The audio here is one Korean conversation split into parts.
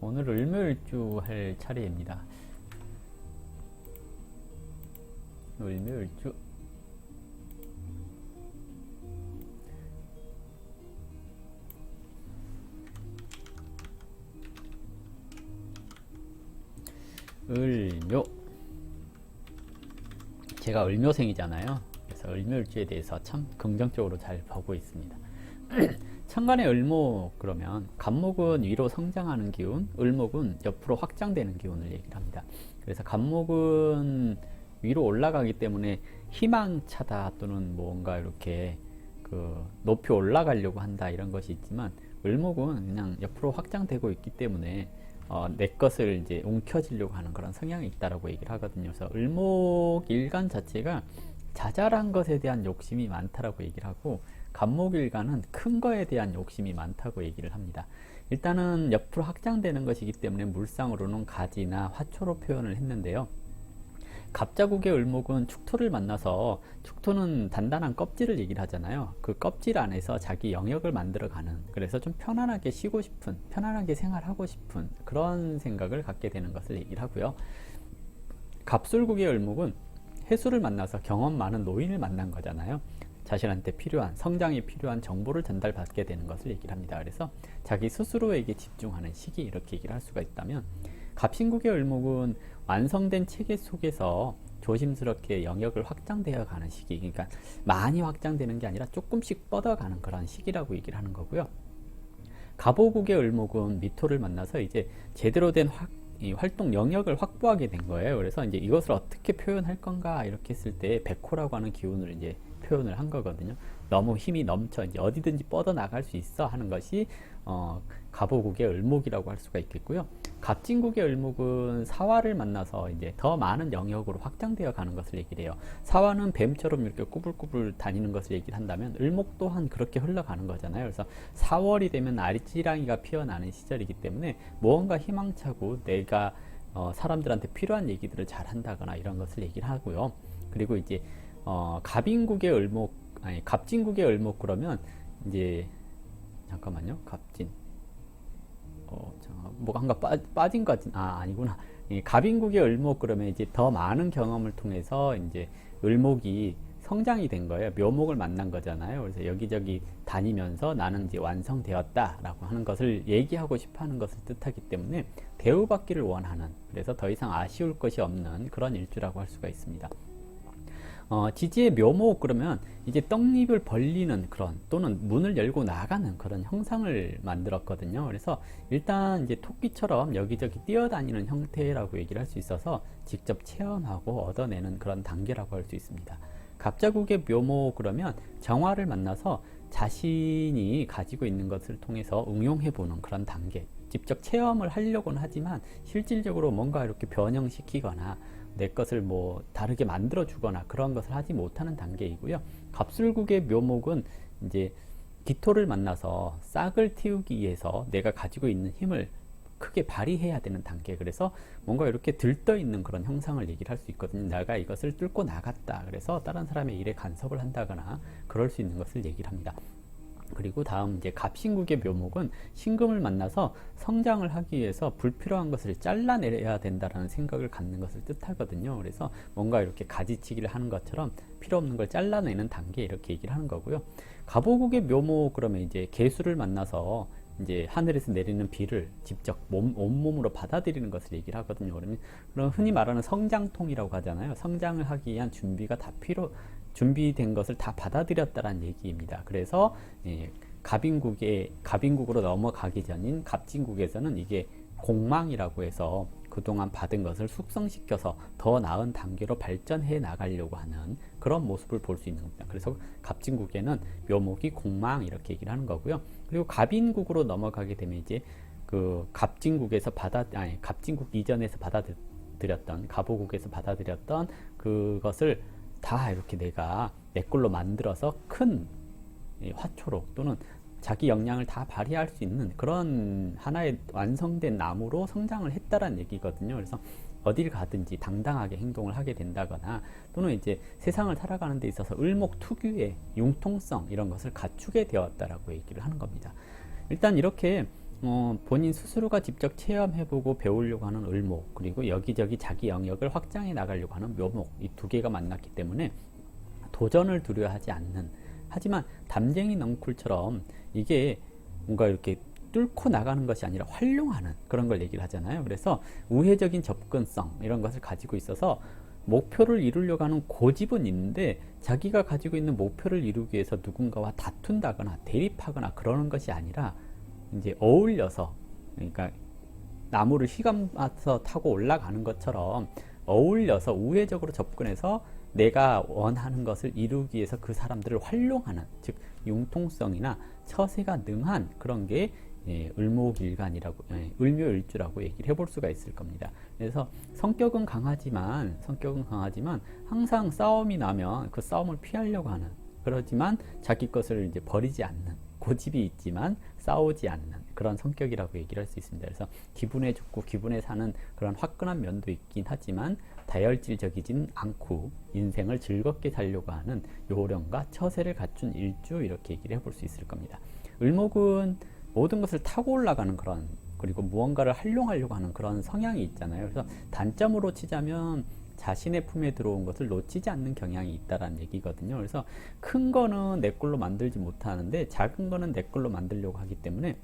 오늘 을묘일주 할 차례입니다. 을묘일주. 을묘. 제가 을묘생이잖아요. 그래서 을묘일주에 대해서 참 긍정적으로 잘 보고 있습니다. 천간의 을목 그러면 갑목은 위로 성장하는 기운, 을목은 옆으로 확장되는 기운을 얘기를 합니다. 그래서 갑목은 위로 올라가기 때문에 희망차다 또는 뭔가 이렇게 높이 올라가려고 한다 이런 것이 있지만, 을목은 그냥 옆으로 확장되고 있기 때문에 내 것을 이제 움켜쥐려고 하는 그런 성향이 있다라고 얘기를 하거든요. 그래서 을목 일간 자체가 자잘한 것에 대한 욕심이 많다라고 얘기를 하고, 갑목일간은 큰 거에 대한 욕심이 많다고 얘기를 합니다. 일단은 옆으로 확장되는 것이기 때문에 물상으로는 가지나 화초로 표현을 했는데요. 갑자국의 을목은 축토를 만나서, 축토는 단단한 껍질을 얘기를 하잖아요. 그 껍질 안에서 자기 영역을 만들어가는, 그래서 좀 편안하게 쉬고 싶은, 편안하게 생활하고 싶은 그런 생각을 갖게 되는 것을 얘기를 하고요. 갑술국의 을목은 해수를 만나서 경험 많은 노인을 만난 거잖아요. 자신한테 필요한, 성장이 필요한 정보를 전달받게 되는 것을 얘기를 합니다. 그래서 자기 스스로에게 집중하는 시기, 이렇게 얘기를 할 수가 있다면, 갑신국의 을목은 완성된 체계 속에서 조심스럽게 영역을 확장되어 가는 시기, 그러니까 많이 확장되는 게 아니라 조금씩 뻗어가는 그런 시기라고 얘기를 하는 거고요. 갑오국의 을목은 미토를 만나서 이제 제대로 된 이 활동 영역을 확보하게 된 거예요. 그래서 이제 이것을 어떻게 표현할 건가 이렇게 했을 때 백호라고 하는 기운을 이제 표현을 한 거거든요. 너무 힘이 넘쳐 이제 어디든지 뻗어 나갈 수 있어 하는 것이 갑오국의 을목이라고 할 수가 있겠고요. 갑진국의 을목은 사화를 만나서 이제 더 많은 영역으로 확장되어 가는 것을 얘기를 해요. 사화는 뱀처럼 이렇게 꾸불꾸불 다니는 것을 얘기를 한다면, 을목 또한 그렇게 흘러가는 거잖아요. 그래서 4월이 되면 아리찌랑이가 피어나는 시절이기 때문에 무언가 희망차고 내가 사람들한테 필요한 얘기들을 잘 한다거나 이런 것을 얘기를 하고요. 그리고 이제 갑인국의 을목, 아니 갑진국의 을목 그러면 이제 잠깐만요. 갑진. 뭐가 한가 빠진 것 같은, 아니구나. 갑인국의 을목 그러면 이제 더 많은 경험을 통해서 이제 을목이 성장이 된 거예요. 묘목을 만난 거잖아요. 그래서 여기저기 다니면서 나는 이제 완성되었다라고 하는 것을 얘기하고 싶어 하는 것을 뜻하기 때문에 대우받기를 원하는, 그래서 더 이상 아쉬울 것이 없는 그런 일주라고 할 수가 있습니다. 지지의 묘목 그러면 이제 떡잎을 벌리는 그런, 또는 문을 열고 나가는 그런 형상을 만들었거든요. 그래서 일단 이제 토끼처럼 여기저기 뛰어다니는 형태라고 얘기를 할 수 있어서 직접 체험하고 얻어내는 그런 단계라고 할 수 있습니다. 갑자국의 묘목 그러면 정화를 만나서 자신이 가지고 있는 것을 통해서 응용해보는 그런 단계, 직접 체험을 하려고는 하지만 실질적으로 뭔가 이렇게 변형시키거나 내 것을 뭐 다르게 만들어 주거나 그런 것을 하지 못하는 단계이고요. 갑술국의 묘목은 이제 기토를 만나서 싹을 틔우기 위해서 내가 가지고 있는 힘을 크게 발휘해야 되는 단계, 그래서 뭔가 이렇게 들떠 있는 그런 형상을 얘기를 할 수 있거든요. 내가 이것을 뚫고 나갔다, 그래서 다른 사람의 일에 간섭을 한다거나 그럴 수 있는 것을 얘기를 합니다. 그리고 다음 이제 갑신국의 묘목은 신금을 만나서 성장을 하기 위해서 불필요한 것을 잘라내야 된다라는 생각을 갖는 것을 뜻하거든요. 그래서 뭔가 이렇게 가지치기를 하는 것처럼 필요 없는 걸 잘라내는 단계, 이렇게 얘기를 하는 거고요. 갑오국의 묘목 그러면 이제 개수를 만나서 이제 하늘에서 내리는 비를 직접 온몸으로 받아들이는 것을 얘기를 하거든요. 그럼 흔히 말하는 성장통이라고 하잖아요. 성장을 하기 위한 준비가 다 준비된 것을 다 받아들였다라는 얘기입니다. 그래서 갑인국으로 넘어가기 전인 갑진국에서는 이게 공망이라고 해서 그동안 받은 것을 숙성시켜서 더 나은 단계로 발전해 나가려고 하는 그런 모습을 볼 수 있는 겁니다. 그래서 갑진국에는 묘목이 공망, 이렇게 얘기를 하는 거고요. 그리고 갑인국으로 넘어가게 되면 이제 갑진국 이전에서 받아들였던, 갑오국에서 받아들였던 그것을 다 이렇게 내가 내 걸로 만들어서 큰 화초로 또는 자기 역량을 다 발휘할 수 있는 그런 하나의 완성된 나무로 성장을 했다라는 얘기거든요. 그래서 어딜 가든지 당당하게 행동을 하게 된다거나, 또는 이제 세상을 살아가는 데 있어서 을목 특유의 융통성, 이런 것을 갖추게 되었다라고 얘기를 하는 겁니다. 일단 이렇게 본인 스스로가 직접 체험해보고 배우려고 하는 을목, 그리고 여기저기 자기 영역을 확장해 나가려고 하는 묘목, 이 두 개가 만났기 때문에 도전을 두려워하지 않는, 하지만 담쟁이 넝쿨처럼 이게 뭔가 이렇게 뚫고 나가는 것이 아니라 활용하는 그런 걸 얘기를 하잖아요. 그래서 우회적인 접근성 이런 것을 가지고 있어서 목표를 이루려고 하는 고집은 있는데 자기가 가지고 있는 목표를 이루기 위해서 누군가와 다툰다거나 대립하거나 그러는 것이 아니라 이제 어울려서, 그러니까 나무를 휘감아서 타고 올라가는 것처럼 어울려서 우회적으로 접근해서 내가 원하는 것을 이루기 위해서 그 사람들을 활용하는, 즉 융통성이나 처세가 능한 그런 게 을목일간이라고, 을묘일주라고 얘기를 해볼 수가 있을 겁니다. 그래서 성격은 강하지만 항상 싸움이 나면 그 싸움을 피하려고 하는, 그렇지만 자기 것을 이제 버리지 않는, 고집이 있지만 싸우지 않는 그런 성격이라고 얘기를 할 수 있습니다. 그래서 기분에 좋고 기분에 사는 그런 화끈한 면도 있긴 하지만 다혈질적이진 않고 인생을 즐겁게 살려고 하는 요령과 처세를 갖춘 일주, 이렇게 얘기를 해볼 수 있을 겁니다. 을목은 모든 것을 타고 올라가는 그런, 그리고 무언가를 활용하려고 하는 그런 성향이 있잖아요. 그래서 단점으로 치자면 자신의 품에 들어온 것을 놓치지 않는 경향이 있다라는 얘기거든요. 그래서 큰 거는 내 걸로 만들지 못하는데 작은 거는 내 걸로 만들려고 하기 때문에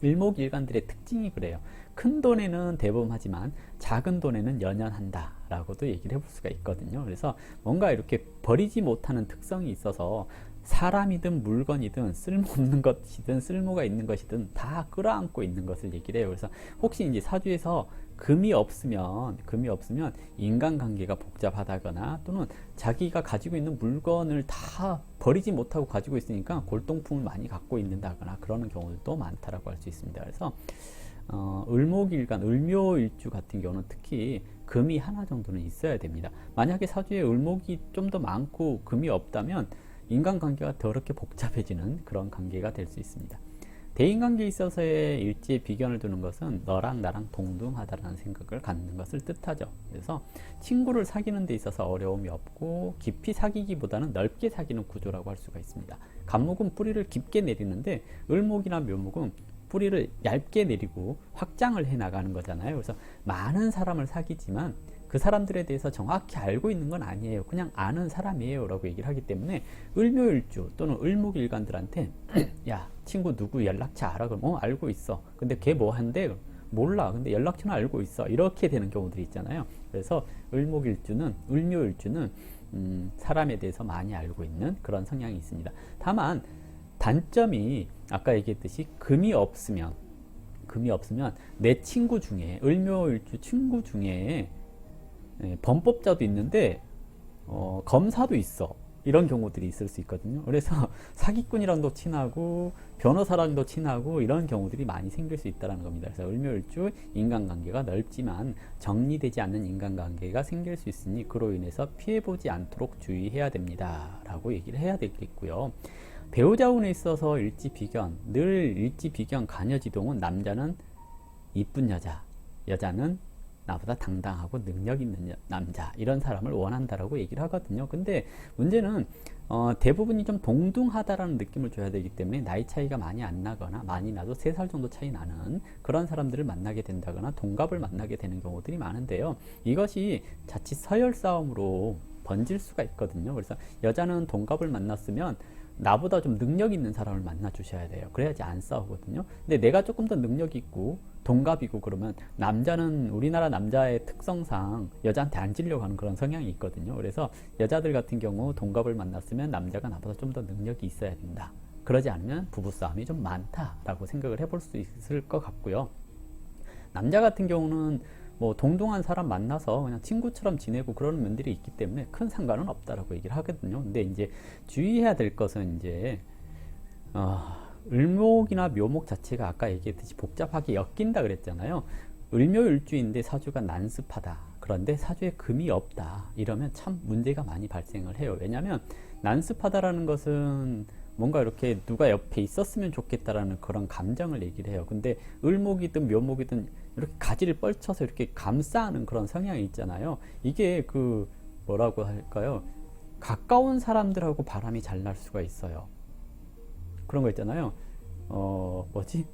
을목일간들의 특징이 그래요. 큰 돈에는 대범하지만 작은 돈에는 연연한다 라고도 얘기를 해볼 수가 있거든요. 그래서 뭔가 이렇게 버리지 못하는 특성이 있어서 사람이든 물건이든 쓸모없는 것이든 쓸모가 있는 것이든 다 끌어안고 있는 것을 얘기를 해요. 그래서 혹시 이제 사주에서 금이 없으면 인간관계가 복잡하다거나 또는 자기가 가지고 있는 물건을 다 버리지 못하고 가지고 있으니까 골동품을 많이 갖고 있는다거나 그러는 경우도 많다라고 할 수 있습니다. 그래서 을목일간, 을묘일주 같은 경우는 특히 금이 하나 정도는 있어야 됩니다. 만약에 사주에 을목이 좀 더 많고 금이 없다면 인간관계가 더럽게 복잡해지는 그런 관계가 될 수 있습니다. 대인관계에 있어서의 일지에 비견을 두는 것은 너랑 나랑 동등하다라는 생각을 갖는 것을 뜻하죠. 그래서 친구를 사귀는 데 있어서 어려움이 없고 깊이 사귀기보다는 넓게 사귀는 구조라고 할 수가 있습니다. 간목은 뿌리를 깊게 내리는데 을목이나 묘목은 뿌리를 얇게 내리고 확장을 해 나가는 거잖아요. 그래서 많은 사람을 사귀지만 그 사람들에 대해서 정확히 알고 있는 건 아니에요. 그냥 아는 사람이에요 라고 얘기를 하기 때문에 을묘일주 또는 을목일간들한테 야, 친구 누구 연락처 알아? 그럼 알고 있어. 근데 걔 뭐 한대? 몰라. 근데 연락처는 알고 있어. 이렇게 되는 경우들이 있잖아요. 그래서 을묘일주는 사람에 대해서 많이 알고 있는 그런 성향이 있습니다. 다만 단점이 아까 얘기했듯이 금이 없으면 내 친구 중에, 을묘일주 친구 중에 범법자도 있는데 검사도 있어. 이런 경우들이 있을 수 있거든요. 그래서 사기꾼이랑도 친하고 변호사랑도 친하고 이런 경우들이 많이 생길 수 있다는 겁니다. 그래서 을묘일주 인간관계가 넓지만 정리되지 않는 인간관계가 생길 수 있으니 그로 인해서 피해보지 않도록 주의해야 됩니다 라고 얘기를 해야 되겠고요. 배우자 운에 있어서 일지비견, 늘 일지비견 간여지동은 남자는 이쁜 여자, 여자는 나보다 당당하고 능력 있는 남자, 이런 사람을 원한다라고 얘기를 하거든요. 근데 문제는 대부분이 좀 동등하다라는 느낌을 줘야 되기 때문에 나이 차이가 많이 안 나거나 많이 나도 3살 정도 차이 나는 그런 사람들을 만나게 된다거나 동갑을 만나게 되는 경우들이 많은데요. 이것이 자칫 서열 싸움으로 번질 수가 있거든요. 그래서 여자는 동갑을 만났으면 나보다 좀 능력 있는 사람을 만나 주셔야 돼요. 그래야지 안 싸우거든요. 근데 내가 조금 더 능력 있고 동갑이고 그러면 남자는 우리나라 남자의 특성상 여자한테 앉으려고 하는 그런 성향이 있거든요. 그래서 여자들 같은 경우 동갑을 만났으면 남자가 나보다 좀 더 능력이 있어야 된다. 그러지 않으면 부부싸움이 좀 많다라고 생각을 해볼 수 있을 것 같고요. 남자 같은 경우는 뭐 동등한 사람 만나서 그냥 친구처럼 지내고 그러는 면들이 있기 때문에 큰 상관은 없다라고 얘기를 하거든요. 근데 이제 주의해야 될 것은 이제 을목이나 묘목 자체가 아까 얘기했듯이 복잡하게 엮인다 그랬잖아요. 을묘일주인데 사주가 난습하다. 그런데 사주에 금이 없다. 이러면 참 문제가 많이 발생을 해요. 왜냐하면 난습하다라는 것은 뭔가 이렇게 누가 옆에 있었으면 좋겠다라는 그런 감정을 얘기를 해요. 근데 을목이든 묘목이든 이렇게 가지를 뻘쳐서 이렇게 감싸는 그런 성향이 있잖아요. 이게 그 뭐라고 할까요? 가까운 사람들하고 바람이 잘 날 수가 있어요. 그런 거 있잖아요. 뭐지?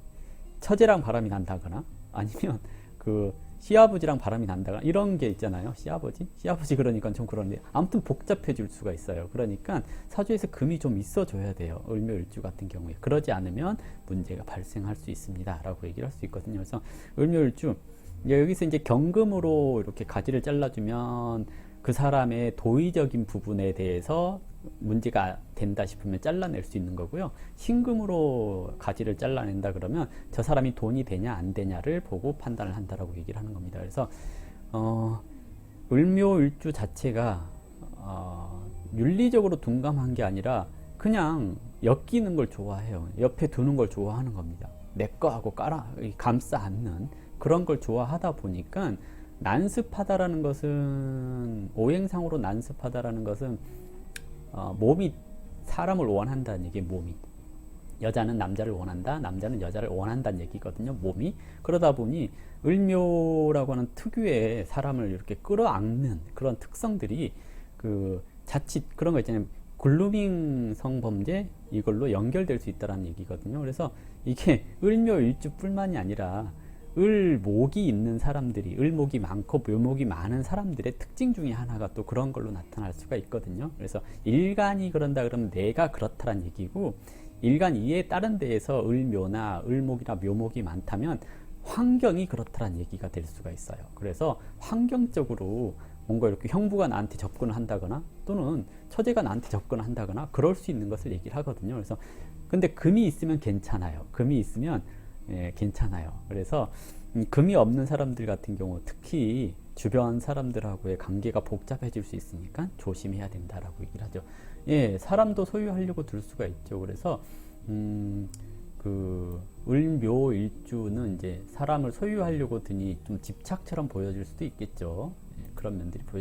처제랑 바람이 난다거나 아니면 그 시아버지랑 바람이 난다거나 이런 게 있잖아요. 시아버지 그러니까 좀 그런데 아무튼 복잡해질 수가 있어요. 그러니까 사주에서 금이 좀 있어줘야 돼요. 을묘일주 같은 경우에. 그러지 않으면 문제가 발생할 수 있습니다 라고 얘기를 할 수 있거든요. 그래서 을묘일주 여기서 이제 경금으로 이렇게 가지를 잘라주면 그 사람의 도의적인 부분에 대해서 문제가 된다 싶으면 잘라낼 수 있는 거고요. 신금으로 가지를 잘라낸다 그러면 저 사람이 돈이 되냐 안 되냐를 보고 판단을 한다라고 얘기를 하는 겁니다. 그래서 을묘일주 자체가 윤리적으로 둔감한 게 아니라 그냥 엮이는 걸 좋아해요. 옆에 두는 걸 좋아하는 겁니다. 내 거하고 감싸 안는 그런 걸 좋아하다 보니까 난습하다라는 것은 오행상으로 난습하다라는 것은 몸이 사람을 원한다는 얘기예요. 몸이 여자는 남자를 원한다, 남자는 여자를 원한다는 얘기거든요. 몸이 그러다 보니 을묘라고 하는 특유의 사람을 이렇게 끌어안는 그런 특성들이 그 자칫 그런 거 있잖아요. 글루밍 성범죄 이걸로 연결될 수 있다는 얘기거든요. 그래서 이게 을묘일주뿐만이 아니라 을목이 있는 사람들이 을목이 많고 묘목이 많은 사람들의 특징 중에 하나가 또 그런 걸로 나타날 수가 있거든요. 그래서 일간이 그런다 그러면 내가 그렇다란 얘기고 일간 이에 다른 데에서 을묘나 을목이나 묘목이 많다면 환경이 그렇다란 얘기가 될 수가 있어요. 그래서 환경적으로 뭔가 이렇게 형부가 나한테 접근을 한다거나 또는 처제가 나한테 접근을 한다거나 그럴 수 있는 것을 얘기를 하거든요. 그래서 근데 금이 있으면 괜찮아요. 금이 있으면 괜찮아요. 그래서 금이 없는 사람들 같은 경우 특히 주변 사람들하고의 관계가 복잡해질 수 있으니까 조심해야 된다라고 얘기를 하죠. 사람도 소유하려고 들 수가 있죠. 그래서 그 을묘일주는 이제 사람을 소유하려고 드니 좀 집착처럼 보여질 수도 있겠죠. 그런 면들이 보여.